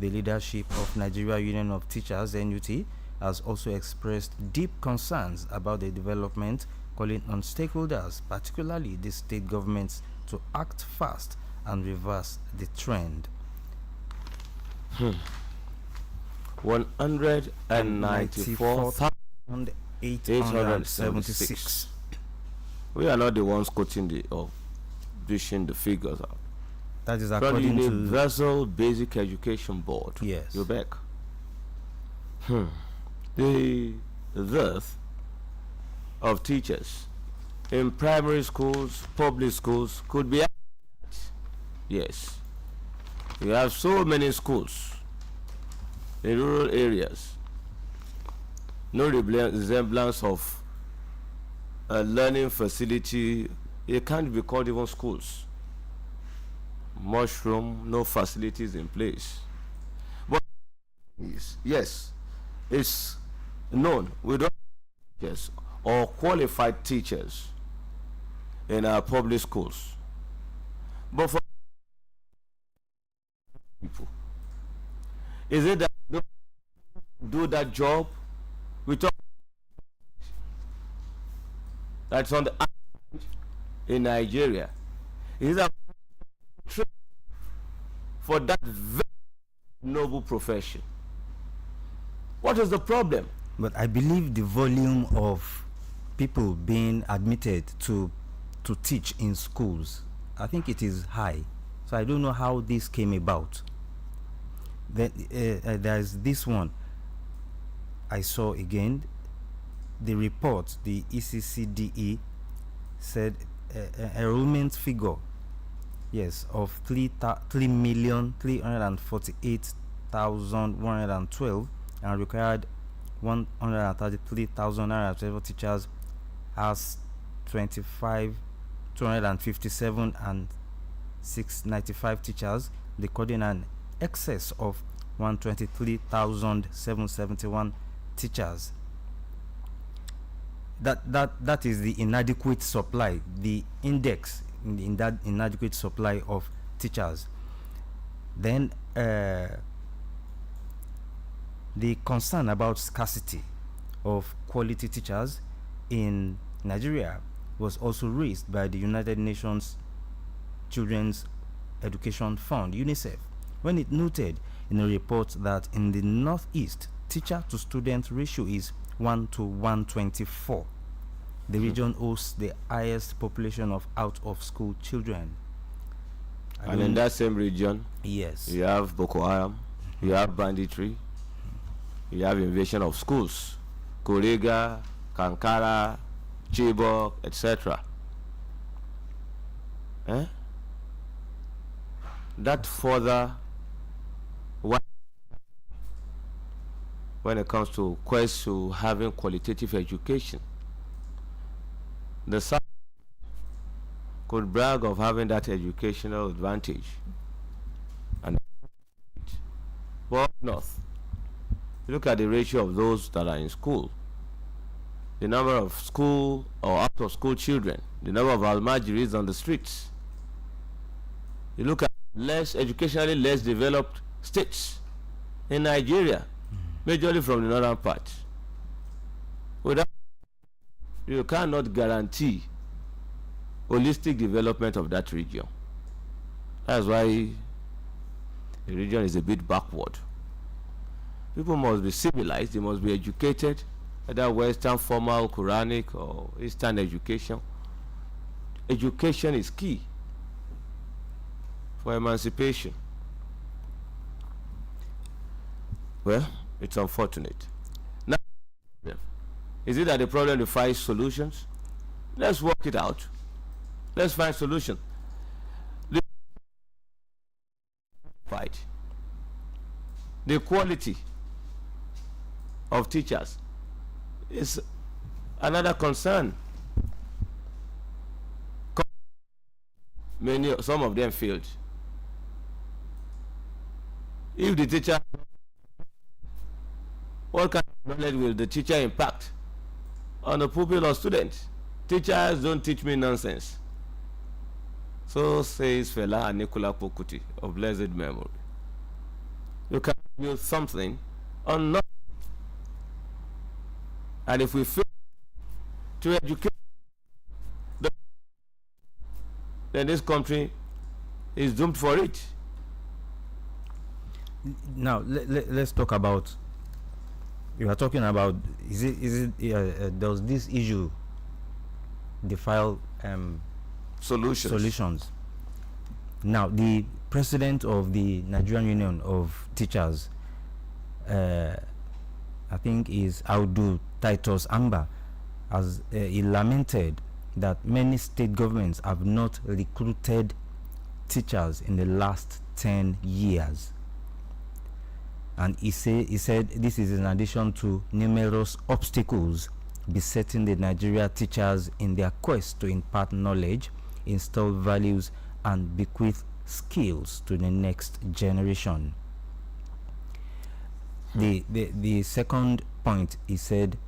The leadership of Nigeria Union of Teachers (NUT) has also expressed deep concerns about the development, calling on stakeholders, particularly the state governments, to act fast and reverse the trend. 194,876. We are not the ones quoting the or dishing the figures out. That is From the according to Universal Basic Education Board. Yes. You're back. The dearth of teachers in primary schools, public schools could be. Yes. We have so many schools in rural areas. No resemblance of a learning facility. It can't be called even schools. Mushroom, no facilities in place. But yes, it's known we don't have teachers or qualified teachers in our public schools. But for people, is it that they don't do that job? We talk that's on the in Nigeria. Is that for that very noble profession? What is the problem? But I believe the volume of people being admitted to teach in schools, I think it is high. So I don't know how this came about. Then there's this one I saw again. The report, the ECCDE said enrollment figure, yes, of 3,348,112 and required 133,912 teachers has 257 and 695 teachers, recording an excess of 123,771 teachers. That is the inadequate supply, the index in that inadequate supply of teachers. Then the concern about scarcity of quality teachers in Nigeria was also raised by the United Nations Children's Education Fund, UNICEF, when it noted in a report that in the Northeast, teacher to student ratio is 1 to 124. The region hosts the highest population of out-of-school children. And in that same region, yes, you have Boko Haram, you have banditry, you have invasion of schools, Kuriga, Kankara, Chibok, etc. That further, when it comes to quest to having qualitative education, the South could brag of having that educational advantage, and but North, look at the ratio of those that are in school, the number of school or out of school children, the number of almajiris on the streets. You look at educationally less developed states in Nigeria, majorly from the northern part. Without, you cannot guarantee holistic development of that region. That's why the region is a bit backward. People must be civilized, they must be educated, either Western, formal, Quranic, or Eastern education. Education is key for emancipation. Well, it's unfortunate. Now, is it that the problem requires solutions? Let's work it out. Let's find solution. The quality of teachers is another concern. Some of them failed. If the teacher, what kind of knowledge will the teacher impact on the pupil or student? Teachers don't teach me nonsense. So says Fela Anikula Pokuti of blessed memory. You can build something on nothing. And if we fail to educate, then this country is doomed for it. Now let's talk about. You are talking about does this issue defile solutions? Now the president of the Nigerian Union of Teachers, I think is Audu Titus Amba, has he lamented that many state governments have not recruited teachers in the last 10 years. And he said this is in addition to numerous obstacles besetting the Nigeria teachers in their quest to impart knowledge, instill values, and bequeath skills to the next generation. The second point he said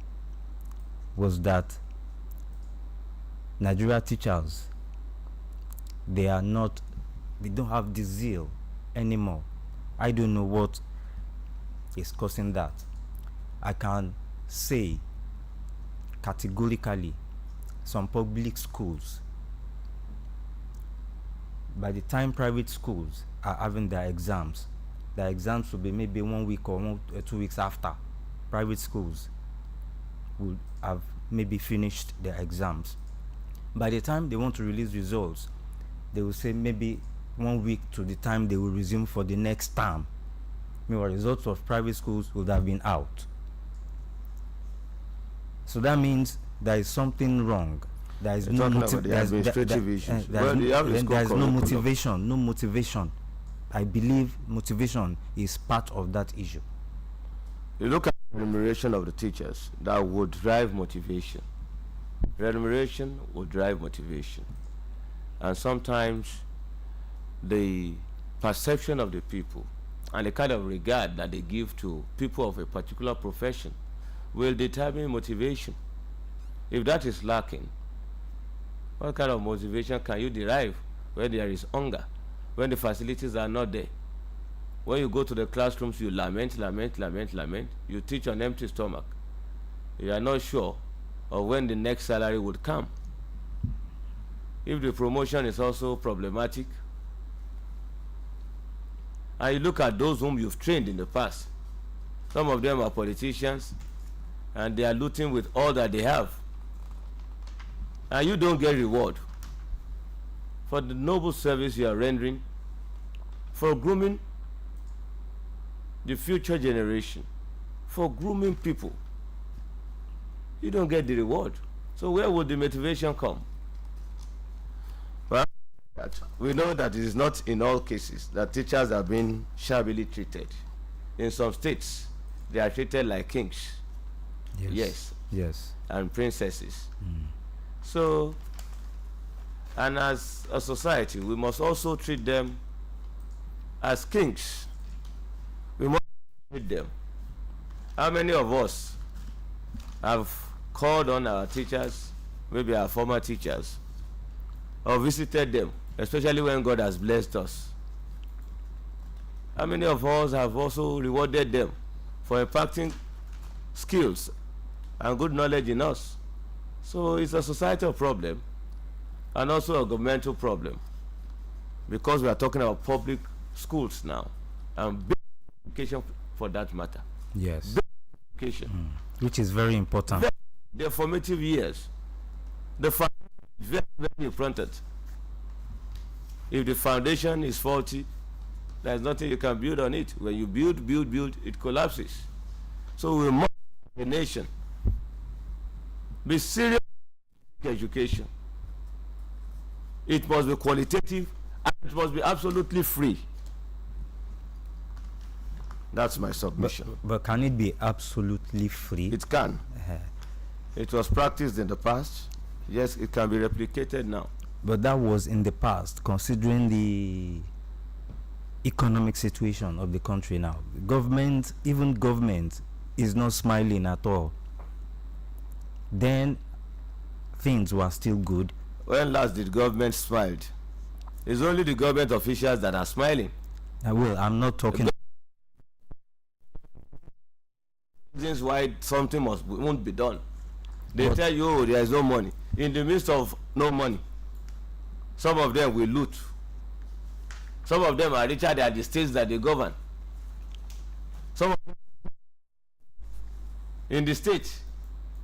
was that Nigeria teachers, they don't have the zeal anymore. I don't know what is causing that. I can say categorically some public schools, by the time private schools are having their exams will be maybe 1 week or 2 weeks after private schools will have maybe finished their exams. By the time they want to release results, they will say maybe 1 week to the time they will resume for the next term. Meanwhile, results of private schools would have been out. So that means there is something wrong. There is no motivation. I believe motivation is part of that issue. You look at remuneration of the teachers, that would drive motivation. Remuneration will drive motivation. And sometimes the perception of the people and the kind of regard that they give to people of a particular profession will determine motivation. If that is lacking, what kind of motivation can you derive when there is hunger, when the facilities are not there? When you go to the classrooms, you lament. You teach on empty stomach. You are not sure of when the next salary would come. If the promotion is also problematic, and you look at those whom you've trained in the past, some of them are politicians and they are looting with all that they have, and you don't get reward for the noble service you are rendering for grooming the future generation, for grooming people. You don't get the reward. So where would the motivation come? Well, we know that it is not in all cases that teachers are being shabbily treated. In some states, they are treated like kings. Yes. And princesses. So, and as a society, we must also treat them as kings. We must treat them. How many of us have called on our teachers, maybe our former teachers, or visited them, especially when God has blessed us? How many of us have also rewarded them for impacting skills and good knowledge in us? So it's a societal problem and also a governmental problem, because we are talking about public schools now and basic education for that matter. Yes. Basic education. Which is very important. The formative years, the foundation is very, very important. If the foundation is faulty, there's nothing you can build on it. When you build, it collapses. So we must, the nation, be serious with education. It must be qualitative and it must be absolutely free. That's my submission. But can it be absolutely free? It can. It was practiced in the past. Yes, it can be replicated now. But that was in the past, considering the economic situation of the country now. Even government is not smiling at all. Then things were still good. When last did government smiled? It's only the government officials that are smiling. Well, I'm not talking. reasons why something won't be done. They tell you, oh, there is no money. In the midst of no money, some of them will loot. Some of them are richer than the states that they govern. Some of them in the state,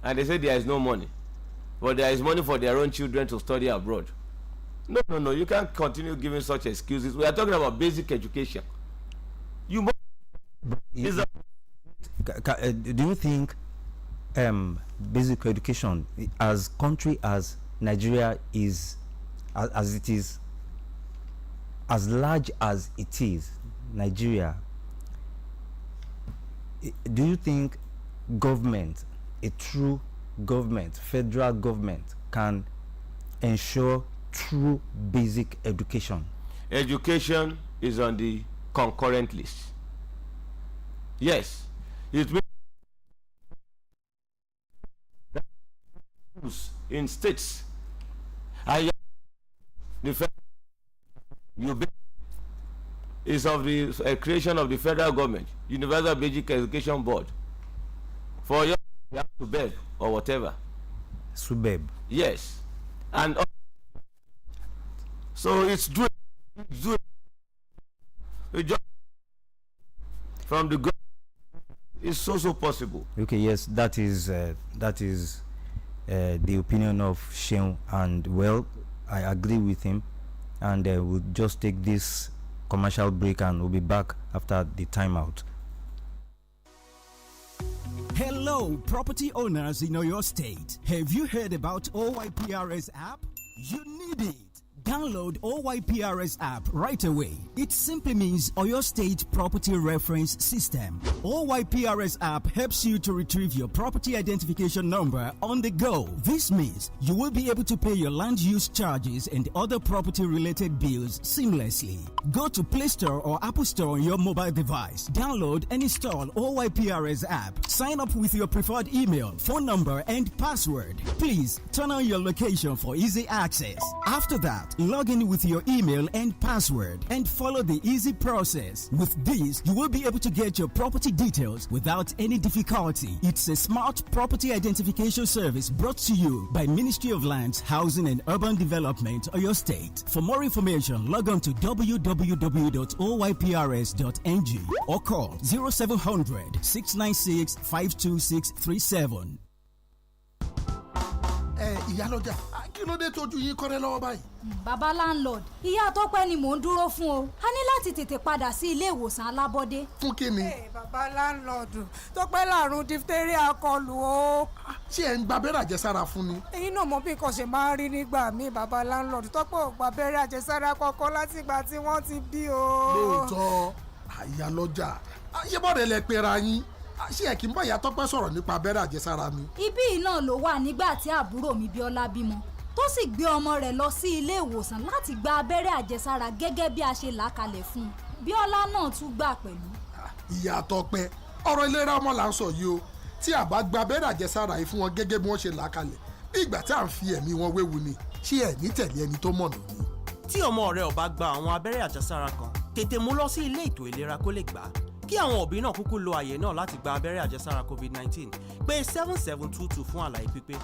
and they say there is no money, but there is money for their own children to study abroad. No, you can't continue giving such excuses. We are talking about basic education. You must. Do you think basic education, as country as Nigeria is, as it is, as large as it is, Nigeria, do you think government, a true government, federal government, can ensure true basic education? Education is on the concurrent list. Yes, it means in states, and the is of the creation of the federal government, Universal Basic Education Board. For your, you have to beg or whatever. Subeb. Yes, and so it's doing from the government. It's so possible. Okay, yes, that is the opinion of Sheung, and well, I agree with him. And we'll just take this commercial break, and we'll be back after the timeout. Hello, property owners in Oyo State. Have you heard about OYPRS app? You need it. Download OYPRS app right away. It simply means Oyo State Property Reference System. OYPRS app helps you to retrieve your property identification number on the go. This means you will be able to pay your land use charges and other property related bills seamlessly. Go to Play Store or Apple Store on your mobile device. Download and install OYPRS app. Sign up with your preferred email, phone number and password. Please turn on your location for easy access. After that, log in with your email and password and follow the easy process. With this, you will be able to get your property details without any difficulty. It's a smart property identification service brought to you by Ministry of Lands, Housing and Urban Development, Oyo State. For more information, log on to www.oyprs.ng or call 0700 696 52637. Ìyálọ́jà, kí ló dé tójú yín kọ́rẹ́ lọ́wọ́ báyìí? Bàbá landlord, ìyá Tọ́pẹ́ ni mò ń dúró fún o. A ní láti tètè padà sí ilé ìwòsàn alábọ́dé. Fún kí ni? Bàbá landlord, Tọ́pẹ́ làrùn diphtheria kọlù o. Ṣé ẹ̀ ń gba abẹ́rẹ́ àjẹsára fún ni? Ẹ̀yin náà mọ̀ bí nǹkan ṣe máa ń rí nígbà míì, bàbá landlord. Tọ́pẹ́ ò gba abẹ́rẹ́ àjẹsára kankan látìgbà tí wọ́n ti bí o. Lóòótọ́, ìyálọ́jà, ayébọ̀dẹ̀ lẹ pera yín. Ṣé ẹ kì í bá ìyá Tọ́pẹ́ sọ̀rọ̀ nípa abẹ́rẹ́ àjẹsára ni? Ibí yìí náà ló wà nígbà tí àbúrò mi Bíọ́lá bímọ tó sì gbé ọmọ rẹ̀ lọ sí ilé ìwòsàn láti gba abẹ́rẹ́ àjẹsára gẹ́gẹ́ bí a ṣe là á kalẹ̀ fún un. Bíọ́lá náà tún gbà pẹ̀lú. Ìyá Tọ́pẹ́, ọ̀rọ̀ ìlera ọmọ là ń sọ yìí o. Tí a bá gba abẹ́rẹ́ àjẹsára yìí fún wọn gẹ́gẹ́ bí wọ́n ṣe là á kalẹ̀, bí ìgbà tí à ń fi ẹ̀mí wọn wéwu ni. Ṣé ẹ̀ ní tẹ̀lé ẹni tó mọ̀nà ni? Tí ọmọ rẹ ò bá gba àwọn abẹ́rẹ́ àjẹsára kan, tètè mú lọ sí ilé ètò ìlera kó lè gbà á. Kí àwọn òbí náà kúkú lo àyè náà láti gba abẹ́rẹ́ àjẹsára COVID-19 pé 7722 fún àlàyé pípé.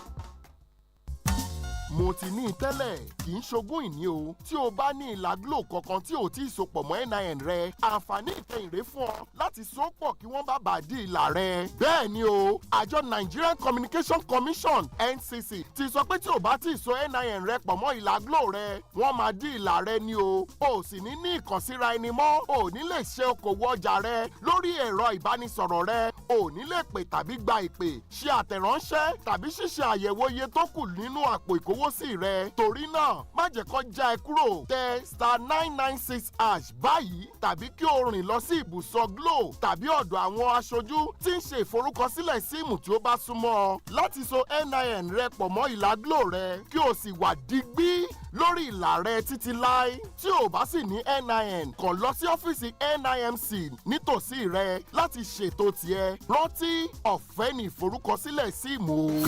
Mo ti ní tẹ́lẹ̀, kì í ṣogún ìní o. Tí o bá ní ìlà Glo kankan tí ò tí ì sopọ̀ mọ́ NIN rẹ, àǹfààní ìkẹyìnrè fún ọ láti sopọ̀ kí wọ́n bá bàa di ìlà rẹ. Bẹ́ẹ̀ ni o, àjọ Nigerian Communication Commission NCC ti sọ pé tí o bá tí ì so NIN rẹ pọ̀ mọ́ ìlà Glo rẹ, wọ́n máa di ìlà rẹ ni o. O sì ní ìkànsíra ẹni mọ́, o ní lè ṣe okòwò ọjà rẹ lórí ẹ̀rọ ìbánisọ̀rọ̀ rẹ, o ní lè pè tàbí gba ìpè, ṣe àtẹ̀ránṣẹ́ tàbí ṣíṣe àyẹ̀wò iye tó kù nínú àpò ìkówósí rẹ. Torí náà, má jẹ́ kó já ẹ kúrò. Tẹ *996# báyìí tàbí kí o rìn lọ sí ibùsọ̀ Glo tàbí ọ̀dọ̀ àwọn aṣojú tí ń ṣe ìforúkọsílẹ̀ síìmù tí ó bá súnmọ́ ọ láti so NIN rẹ pọ̀ mọ́ ìlà Glo rẹ kí o sì wà digbí lórí ìlà rẹ títí láé. Tí o bá sì ní NIN, kàn lọ sí ọ́fíìsì NIMC nítòsí rẹ láti ṣètò tiẹ̀. Rántí, ọ̀fẹ́ ni ìforúkọsílẹ̀ síìmù o. Glo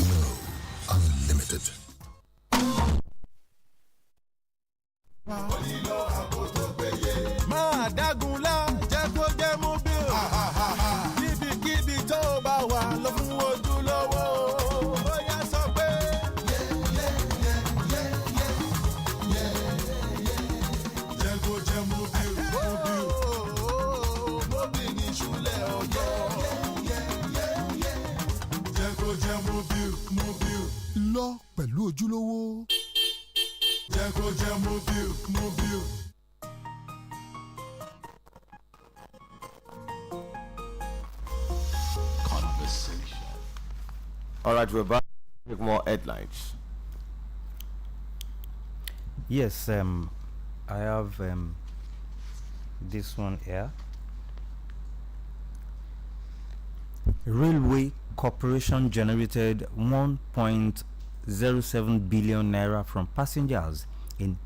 Unlimited. Máa dágunlá jẹ́ kó jẹ́ mú bí o. Níbikíbi tó bá wà ló lọ pẹ̀lú ojúlówó. All right, we're back. Take more headlines. Yes, I have this one here. Railway Corporation generated 1.07 billion naira from passengers in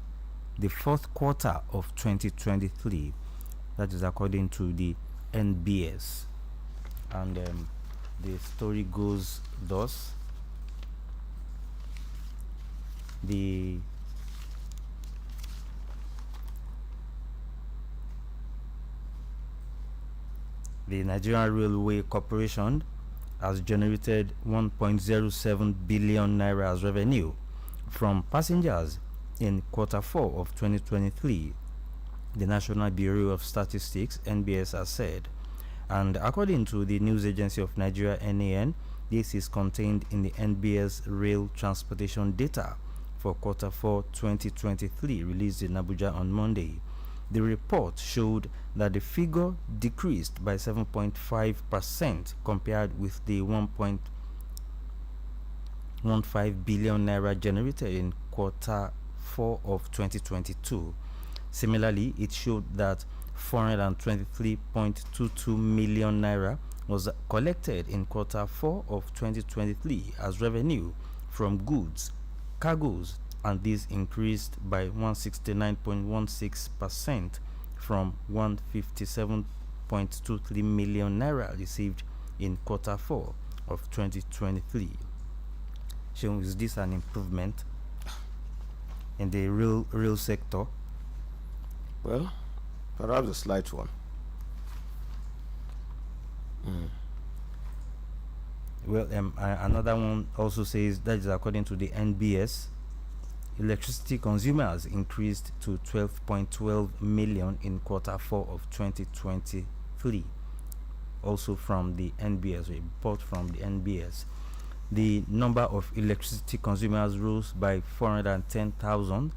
the fourth quarter of 2023. That is according to the NBS. And the story goes thus. The Nigerian Railway Corporation has generated 1.07 billion naira as revenue from passengers in quarter 4 of 2023, the National Bureau of Statistics (NBS) has said. And according to the news agency of Nigeria (NAN), this is contained in the NBS rail transportation data for quarter 4 2023 released in Abuja on Monday. The report showed that the figure decreased by 7.5% compared with the 1.15 billion naira generated in quarter 4 of 2022. Similarly, it showed that 423.22 million naira was collected in quarter 4 of 2023 as revenue from goods, cargoes, and this increased by 169.16% from 157.23 million naira received in quarter 4 of 2023. So is this an improvement in the real sector? Well, perhaps a slight one. Well, another one also says that is according to the NBS, electricity consumers increased to 12.12 million in quarter 4 of 2023. Also from the NBS, a report from the NBS. The number of electricity consumers rose by 410,000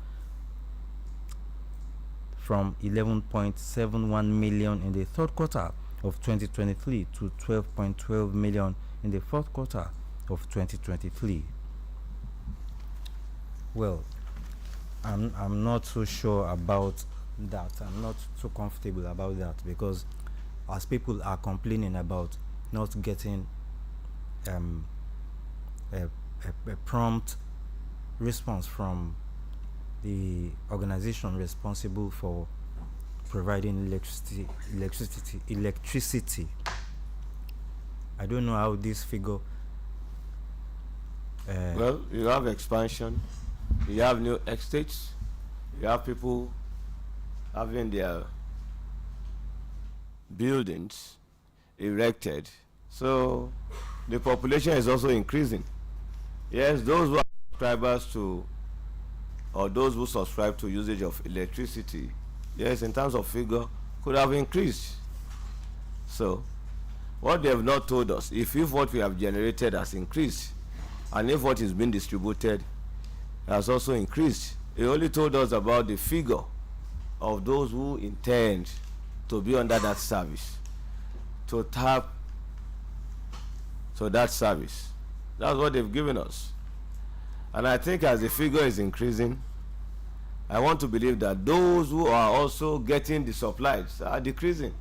from 11.71 million in the third quarter of 2023 to 12.12 million in the fourth quarter of 2023. Well, I'm not so sure about that. I'm not so comfortable about that, because as people are complaining about not getting a prompt response from the organization responsible for providing electricity. I don't know how this figure. Well, you have expansion, you have new estates, you have people having their buildings erected, so the population is also increasing. Yes, those who are subscribers to, or those who subscribe to usage of electricity, yes, in terms of figure, could have increased. So what they have not told us, if what we have generated has increased, and if what is being distributed has also increased, it only told us about the figure of those who intend to be under that service, to tap to that service. That's what they've given us. And I think as the figure is increasing, I want to believe that those who are also getting the supplies are decreasing,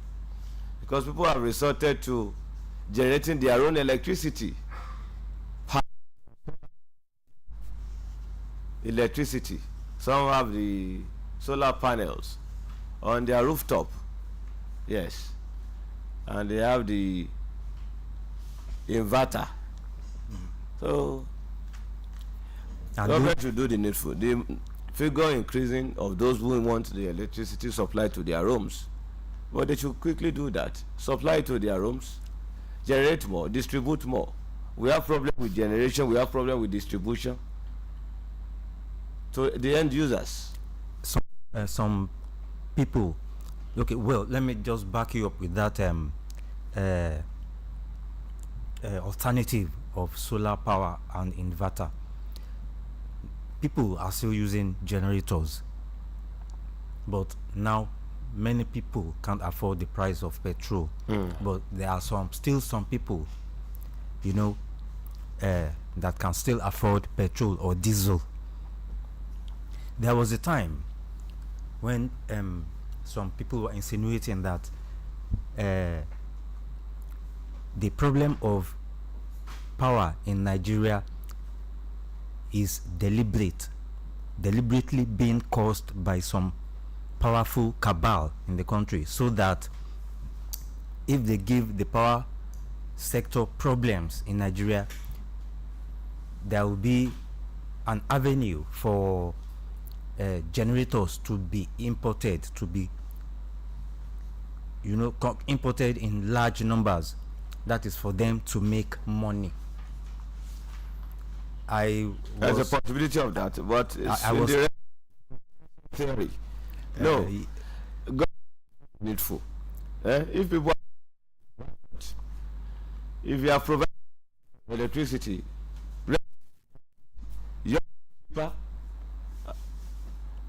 because people have resorted to generating their own electricity. Some have the solar panels on their rooftop, yes, and they have the inverter. So government should do the needful. The figure increasing of those who want the electricity supplied to their homes, but they should quickly do that. Supply it to their homes, generate more, distribute more. We have problem with generation, we have problem with distribution to the end users. Some people, okay, well, let me just back you up with that alternative of solar power and inverter. People are still using generators, but now many people can't afford the price of petrol. But there are still some people, that can still afford petrol or diesel. There was a time when some people were insinuating that the problem of power in Nigeria is deliberately being caused by some powerful cabal in the country, so that if they give the power sector problems in Nigeria, there will be an avenue for generators to be imported, imported in large numbers. That is for them to make money. There's a possibility of that, but it's in the theory. No, God is needful. If you are providing electricity,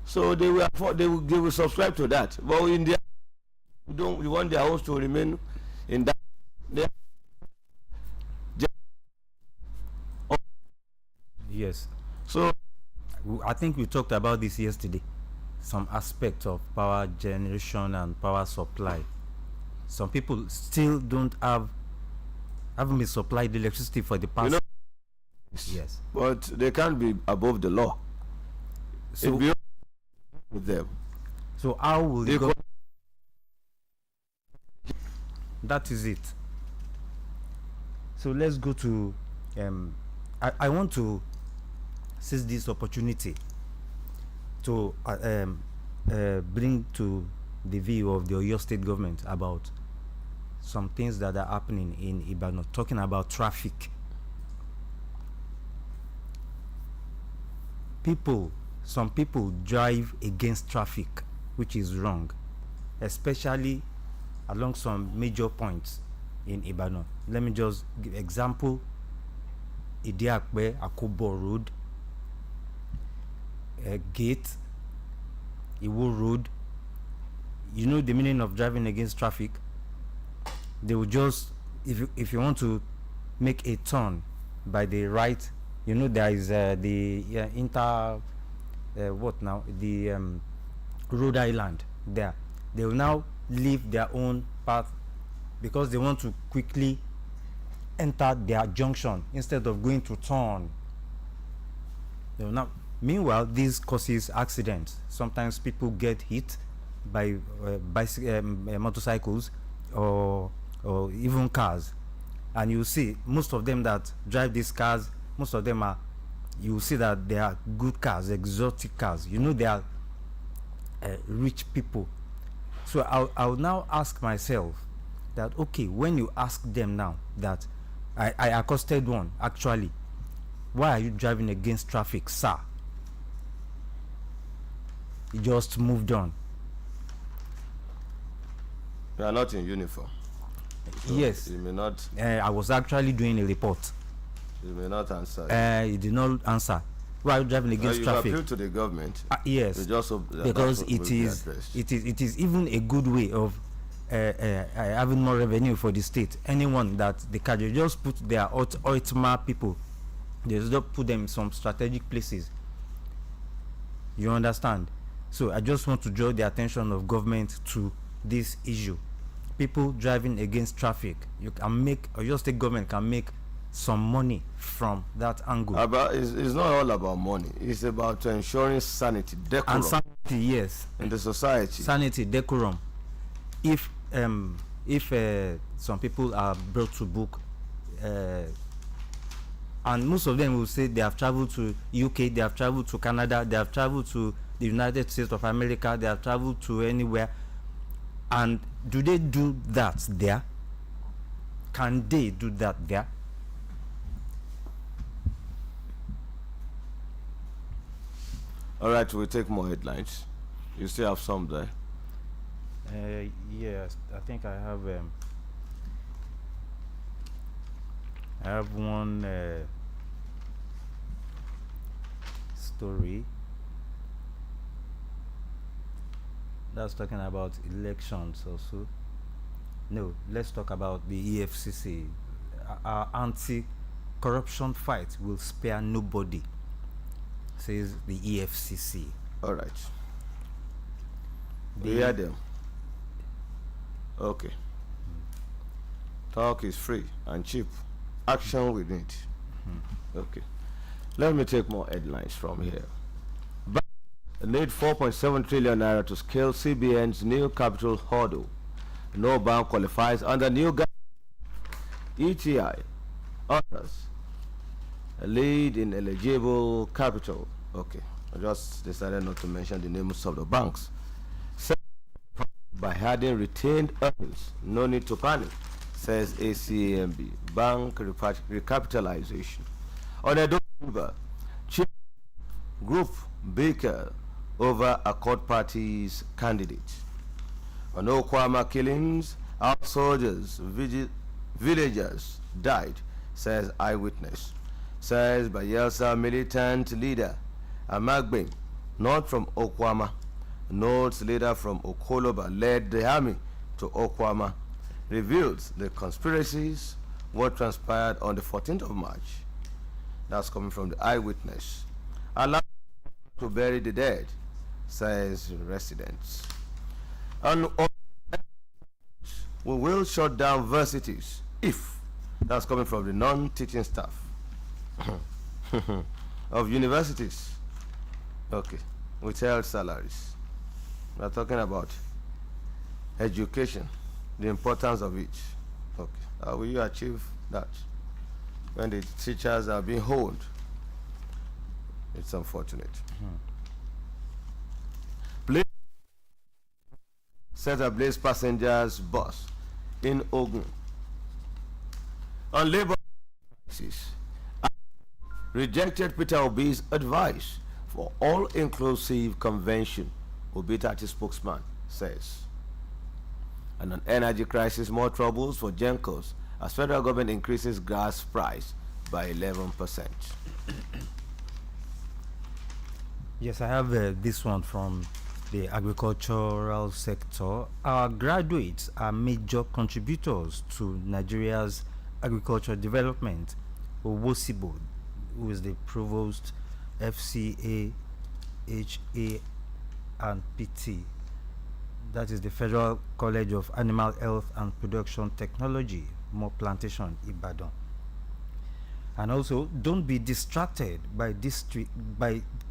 so they will subscribe to that. But in the we want their homes to remain in that. Yes. So I think we talked about this yesterday. Some aspects of power generation and power supply. Some people still haven't been supplied electricity for the past. Yes. But they can't be above the law. So with them. So how will they go? That is it. So let's go to I want to seize this opportunity to bring to the view of the Oyo State government about some things that are happening in Ibadan, talking about traffic. Some people drive against traffic, which is wrong, especially along some major points in Ibadan. Let me just give example: Idiakbe Akobo Road, Gate, Iwo Road. You know the meaning of driving against traffic. They will just, if you want to make a turn by the right, there is the Rhode Island there. They will now leave their own path because they want to quickly enter their junction instead of going to turn. They will now. Meanwhile, this causes accidents. Sometimes people get hit by motorcycles or even cars, and you see most of them that drive these cars, most of them are, you see that they are good cars, exotic cars. They are rich people. So I'll now ask myself that, okay, when you ask them now that I accosted one, actually, why are you driving against traffic, sir? He just moved on. You are not in uniform. So yes. You may not. I was actually doing a report. You may not answer. He did not answer. Why are you driving against traffic? You appeal to the government. Yes. Because it is even a good way of having more revenue for the state. Anyone that they can just put their Oitma people, they just put them in some strategic places. You understand? So I just want to draw the attention of government to this issue. People driving against traffic, you can make, or your state government can make some money from that angle. It's not all about money. It's about ensuring sanity, decorum. And sanity, yes. In the society. Sanity, decorum. If some people are brought to book, and most of them will say they have traveled to UK, they have traveled to Canada, they have traveled to the United States of America, they have traveled to anywhere. And do they do that there? Can they do that there? All right, we'll take more headlines. You still have some there? Yes, I think I have I have one story that's talking about elections also. No, let's talk about the EFCC. Our anti-corruption fight will spare nobody, says the EFCC. All right. We hear them. Okay. Talk is free and cheap. Action we need. Okay. Let me take more headlines from here. Need 4.7 trillion naira to scale CBN's new capital hurdle. No bank qualifies under new ETI. Others lead in eligible capital. Okay. I just decided not to mention the names of the banks. By having retained earnings, no need to panic, says ACMB. Bank recapitalization. On a Chief Group Baker over Accord Party's candidate. On Okwama killings, our soldiers, villagers died, says eyewitness. Says Bayelsa militant leader Amagbin, not from Okwama. Notes leader from Okoloba led the army to Okwama. Reveals the conspiracies, what transpired on the 14th of March. That's coming from the eyewitness. Allow to bury the dead, says residents. And we will shut down varsities if, that's coming from the non-teaching staff of universities. Okay, withheld salaries. We're talking about education, the importance of it. Okay, how will you achieve that when the teachers are being held? It's unfortunate. Set ablaze passengers bus in Ogun. On labor crisis, rejected Peter Obi's advice for all-inclusive convention, Obi 30 spokesman says. And on energy crisis, more troubles for Gencos as federal government increases gas price by 11%. Yes, I have this one from the agricultural sector. Our graduates are major contributors to Nigeria's agricultural development. Owosibo, who is the provost, FCA, HA, and PT. That is the Federal College of Animal Health and Production Technology, More Plantation, Ibadan. And also, don't be distracted by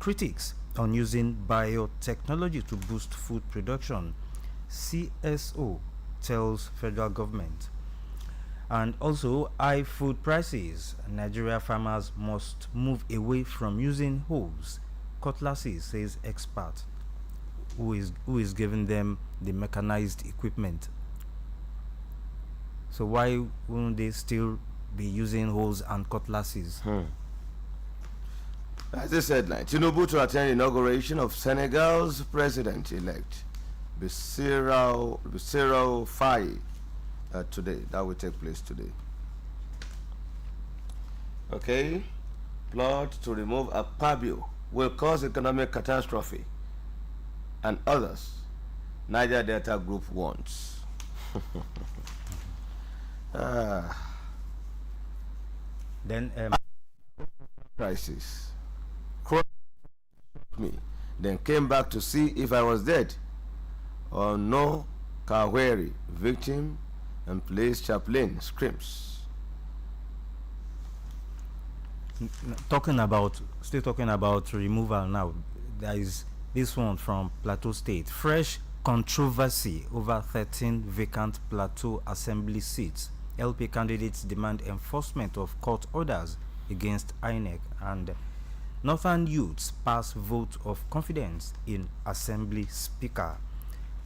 critics on using biotechnology to boost food production. CSO tells federal government. And also, high food prices. Nigeria farmers must move away from using hoes, cutlasses, says expert, who is giving them the mechanized equipment. So why won't they still be using hoes and cutlasses? As I said, Tinubu to attend inauguration of Senegal's president-elect, Bassirou Faye, today. That will take place today. Okay. Plot to remove Akpabio will cause economic catastrophe. And others, Niger Delta Group wants. Then crisis. Me, then came back to see if I was dead or no. Kaweri, victim and police chaplain screams. Still talking about removal now. There is this one from Plateau State. Fresh controversy over 13 vacant Plateau Assembly seats. LP candidates demand enforcement of court orders against INEC, and Northern youths pass vote of confidence in Assembly Speaker.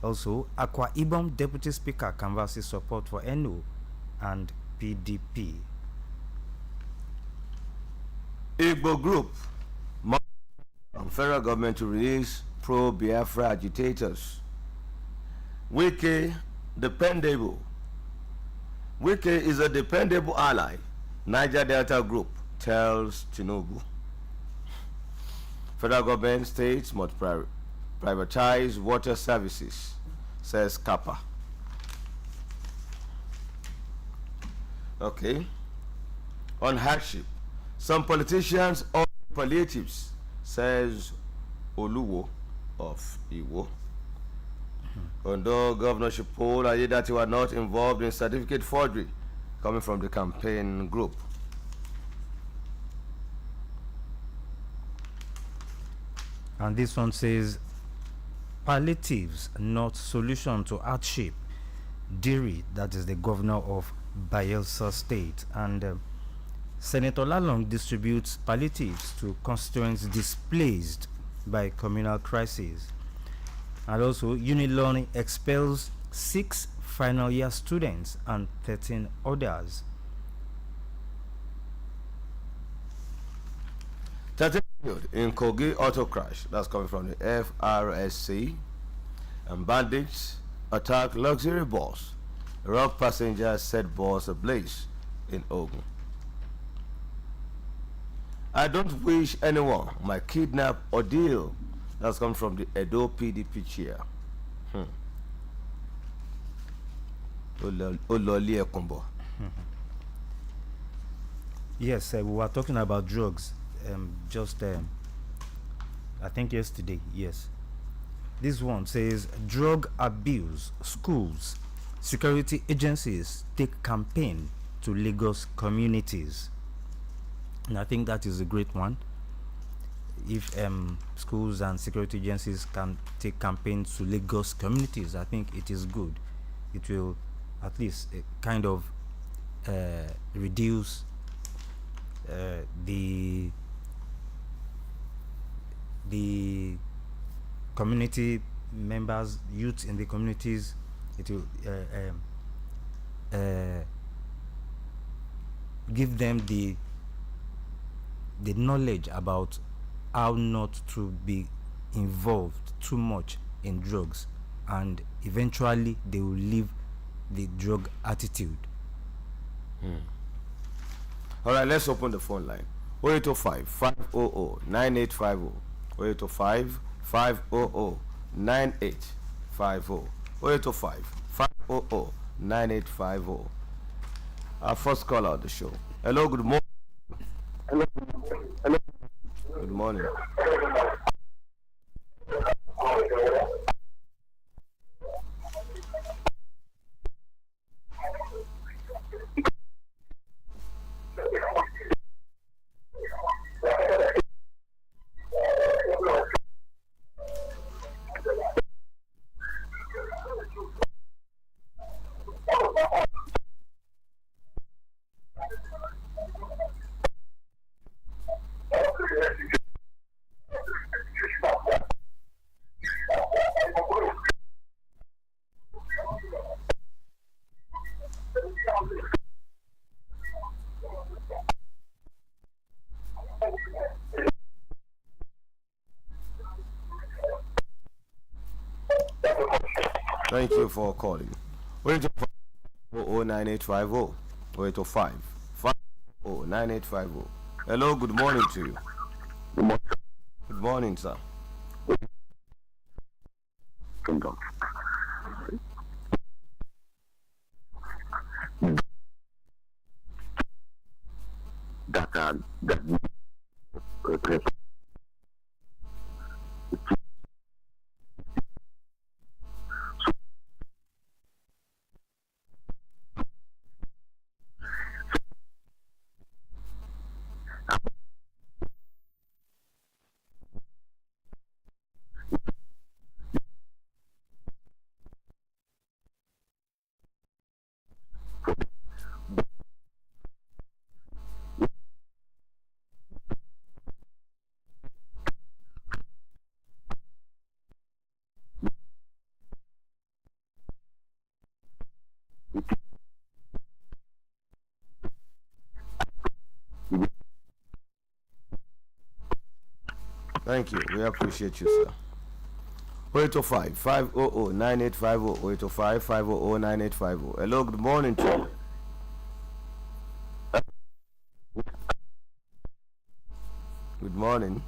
Also, Akwa Ibom Deputy Speaker canvasses support for NO and PDP. Igbo Group federal government to release pro-Biafra agitators. Wike dependable. Wike is a dependable ally Niger Delta Group tells Tinubu. Federal government states must privatize water services, says Kappa. Okay. On hardship, some politicians or palliatives, says Oluwo of Iwo. Although governorship poll alleged that you were not involved in certificate forgery, coming from the campaign group. And this one says, palliatives, not solution to hardship. Diri, that is the governor of Bayelsa State. And Senator Lalong distributes palliatives to constituents displaced by communal crises. And also, Unilearning expels 6 final year students and 13 others. 13 in Kogi auto crash, that's coming from the FRSC. And bandits attack luxury bus. Rock passengers set bus ablaze in Ogun. I don't wish anyone might kidnap or deal. That's come from the Edo PDP chair. Ololi Ekumbo. Yes, we were talking about drugs I think yesterday. Yes. This one says, drug abuse, schools, security agencies take campaign to Lagos communities. And I think that is a great one. If schools and security agencies can take campaigns to Lagos communities, I think it is good. It will at least kind of reduce the community members, youth in the communities. It will give them the knowledge about how not to be involved too much in drugs, and eventually they will leave the drug attitude. All right, let's open the phone line. 0805 500 9850. 0805 500 9850. 0805 500 9850. Our first caller on the show. Hello, good morning. Hello. Good morning. Thank you for calling. 0805 0805 9850. Hello, good morning to you. Good morning, sir. Thank you. We appreciate you, sir. 0805 500 9850. 0805 500 9850. Hello, good morning to you. Good morning.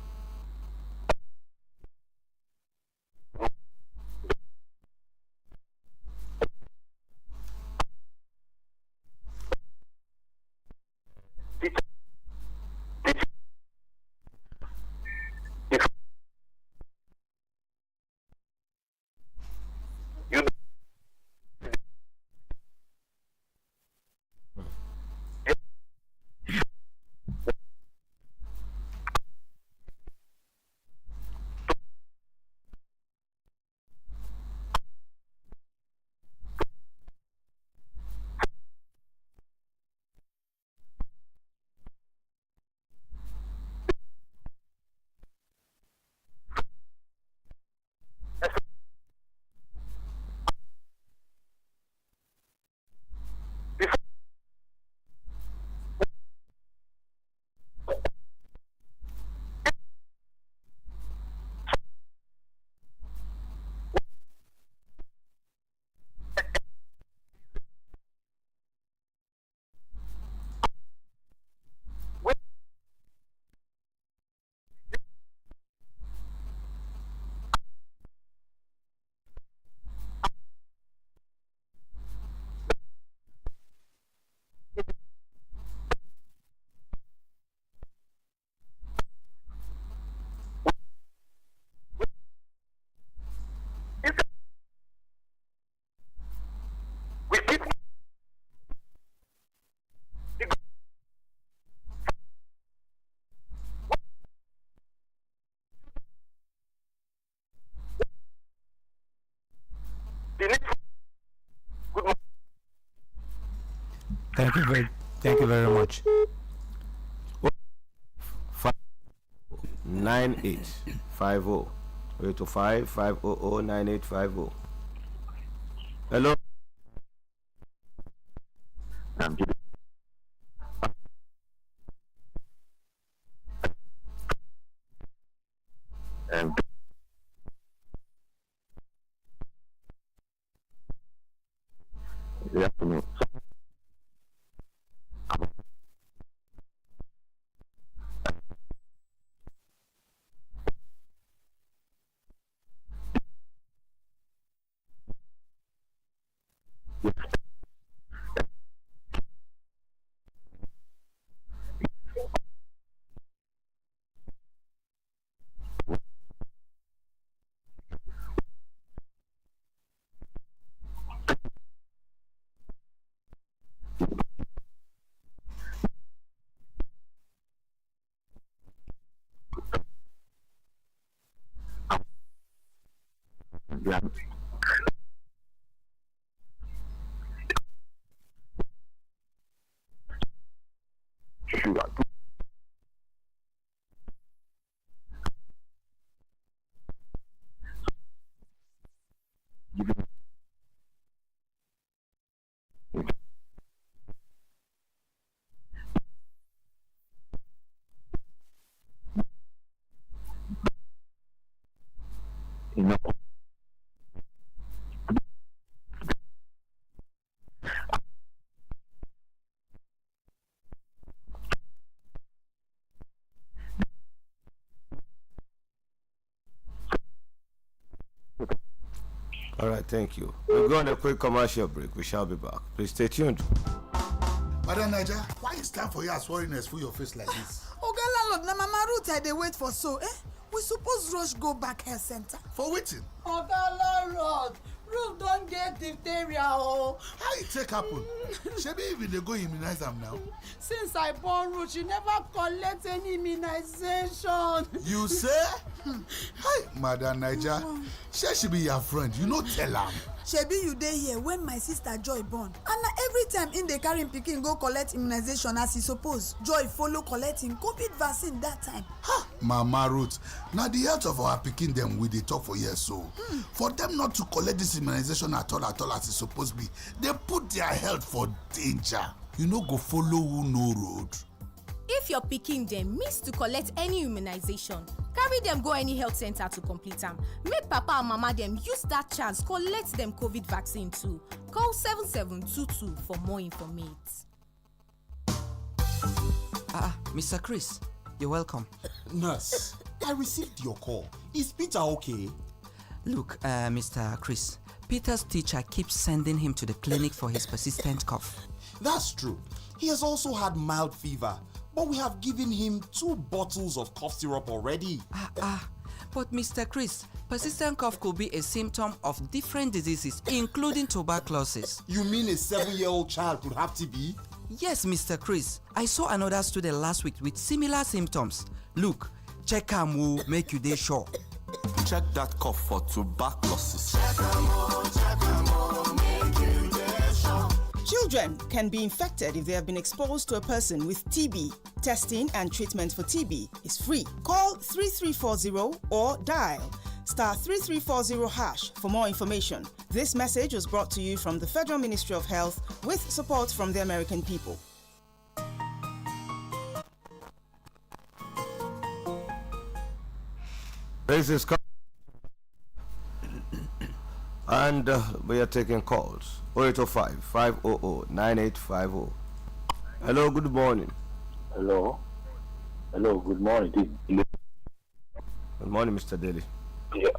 Thank you very much. 9850 825-500-9850. Hello. Good afternoon. All right, thank you. We'll go on a quick commercial break. We shall be back. Please stay tuned. Madam Naija, why is time for you as foreigners for your face like this? Oga landlord, na Mama Ruth I dey wait for so, eh? We suppose rush go back health center. For waiting? Oga landlord, Ruth don get diphtheria o. How it take happen? Shebi even dey go immunize am now. Since I born Ruth, she never collect any immunization. You say? Hi, Madam Naija. Shey she be your friend, you no tell am. Shebi you dey here when my sister Joy born, and na every time im dey carry im pikin go collect immunization as e suppose, Joy follow collect im COVID vaccine that time. Ha! Mama Ruth, na the health of our pikin dem we dey talk for here so. For them not to collect this immunization at all as e suppose be, they put their health for danger. You no go follow who no road. If your pikin dem miss to collect any immunization, carry dem go any health center to complete am. Make papa and mama dem use that chance collect dem COVID vaccine too. Call 7722 for more information. Mr. Chris, You're welcome. Nurse, I received your call. Is Peter okay? Look, Mr. Chris, Peter's teacher keeps sending him to the clinic for his persistent cough. That's true. He has also had mild fever, but we have given him 2 bottles of cough syrup already. But Mr. Chris, persistent cough could be a symptom of different diseases, including tuberculosis. You mean a 7-year-old child could have TB? Yes, Mr. Chris. I saw another student last week with similar symptoms. Look, check am will make you dey sure. Check that cough for tuberculosis. Children can be infected if they have been exposed to a person with TB. Testing and treatment for TB is free. Call 3340 or dial *3340# for more information. This message was brought to you from the Federal Ministry of Health with support from the American people. This is and we are taking calls. 0805 500 9850. Hello, good morning. Hello, good morning. Good morning, Mr. Daly. Yeah.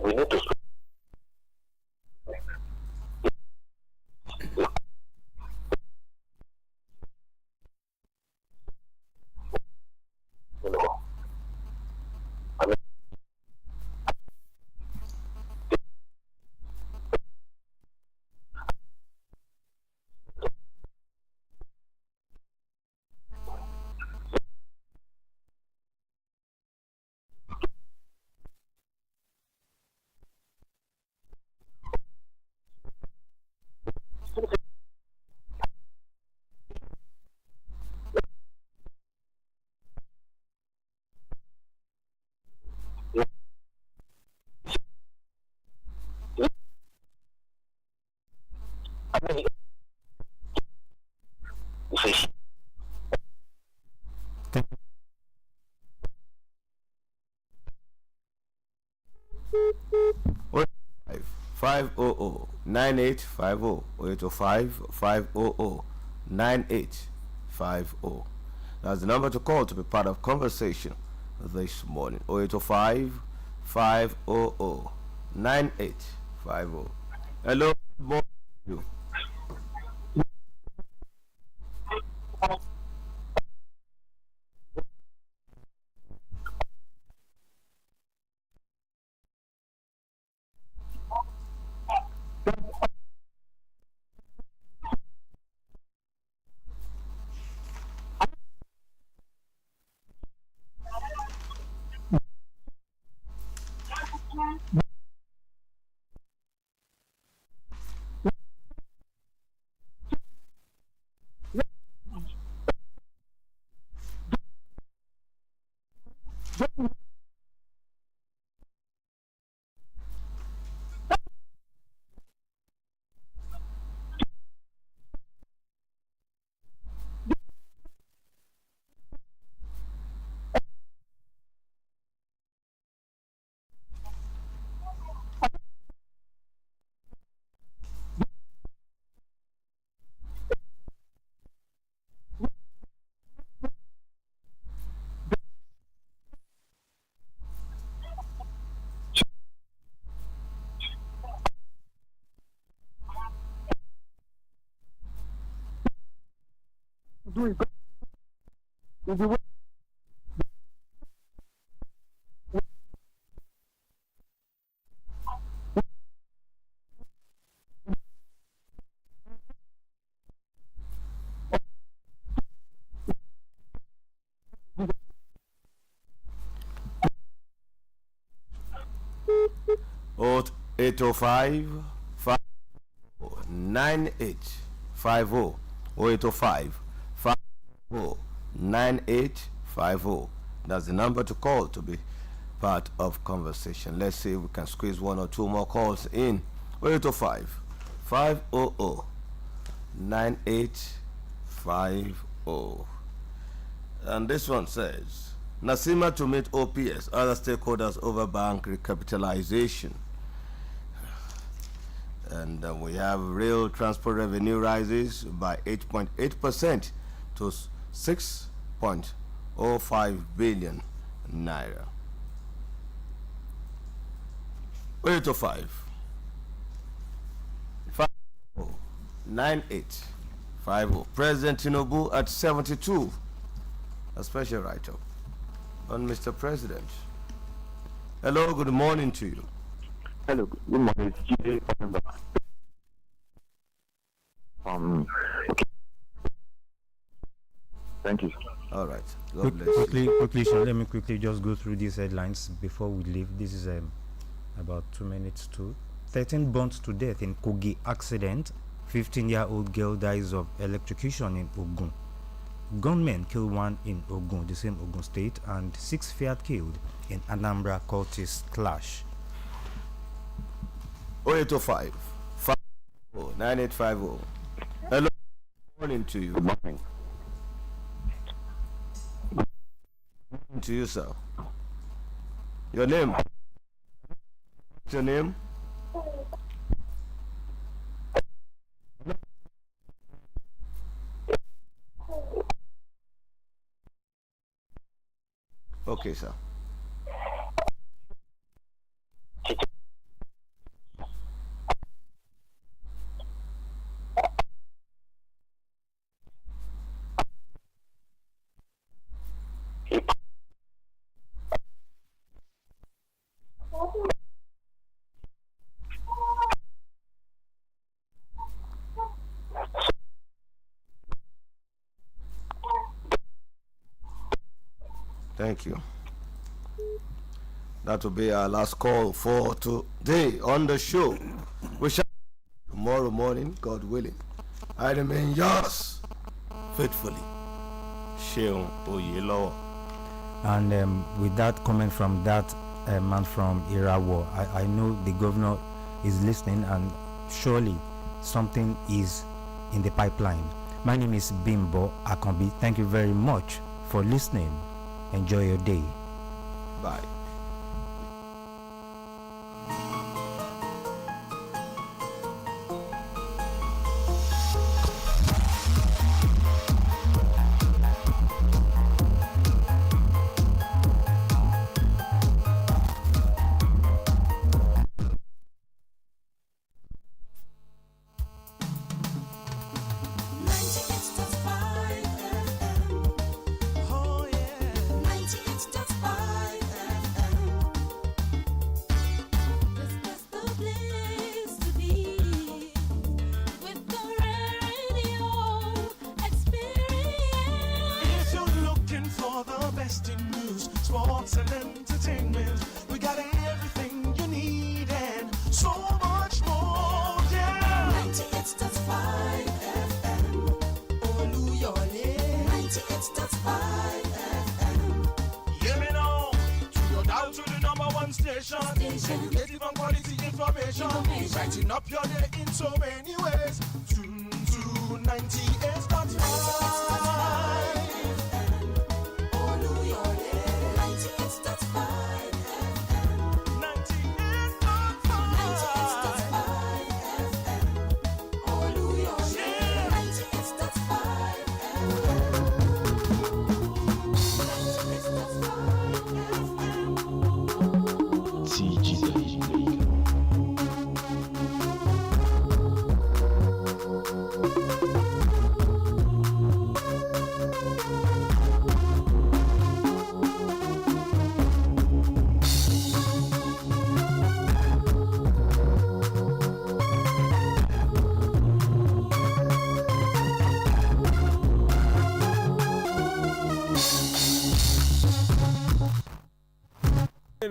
We need to Five 9850 0805 500 9850. That's the number to call to be part of conversation this morning. 0805 500 9850. Hello, good morning to you. do it. In the way. Old 805 9850 0805 9850. That's the number to call to be part of conversation. Let's see if we can squeeze one or two more calls in. 0805 500 9850. And this one says, Nasima to meet OPS, other stakeholders over bank recapitalization. And we have real transport revenue rises by 8.8% to 6.05 billion naira. 805 9850. President Tinubu at 72. A special write-up on Mr. President. Hello, good morning to you. Hello, good morning. It's GJ. Okay. Thank you. All right. God bless Quickly, Sean, let me quickly just go through these headlines before we leave. This is about 2 minutes to 13 burnt to death in Kogi accident. 15-year-old girl dies of electrocution in Ogun. Gunmen kill one in Ogun, the same Ogun state, and 6 feared killed in Anambra cultist clash. 0805 9850. Hello, good morning to you. Good morning. Good morning to you, sir. Your name? What's your name? Okay, sir. Thank you. That will be our last call for today on the show. We shall tomorrow morning, God willing. I remain yours faithfully, Sheon Oyelowo. And with that comment from that man from Irawo, I know the governor is listening, and surely something is in the pipeline. My name is Bimbo Akambi. Thank you very much for listening. Enjoy your day. Bye. Educative and quality information. Brighten up your day in so many ways. Tune to 98.5. Oluyole 98.5 FM. 98.5 FM. Oluyole 98.5 FM.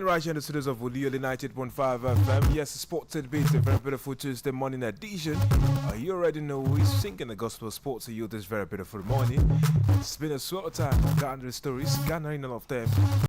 right here in the studios of Oluyole 98.5 FM. Yes, Sports Tidbit, a very beautiful Tuesday morning edition. You already know we're singing the gospel of sports to you this very beautiful morning. It's been a swell time gathering stories, gathering all of them.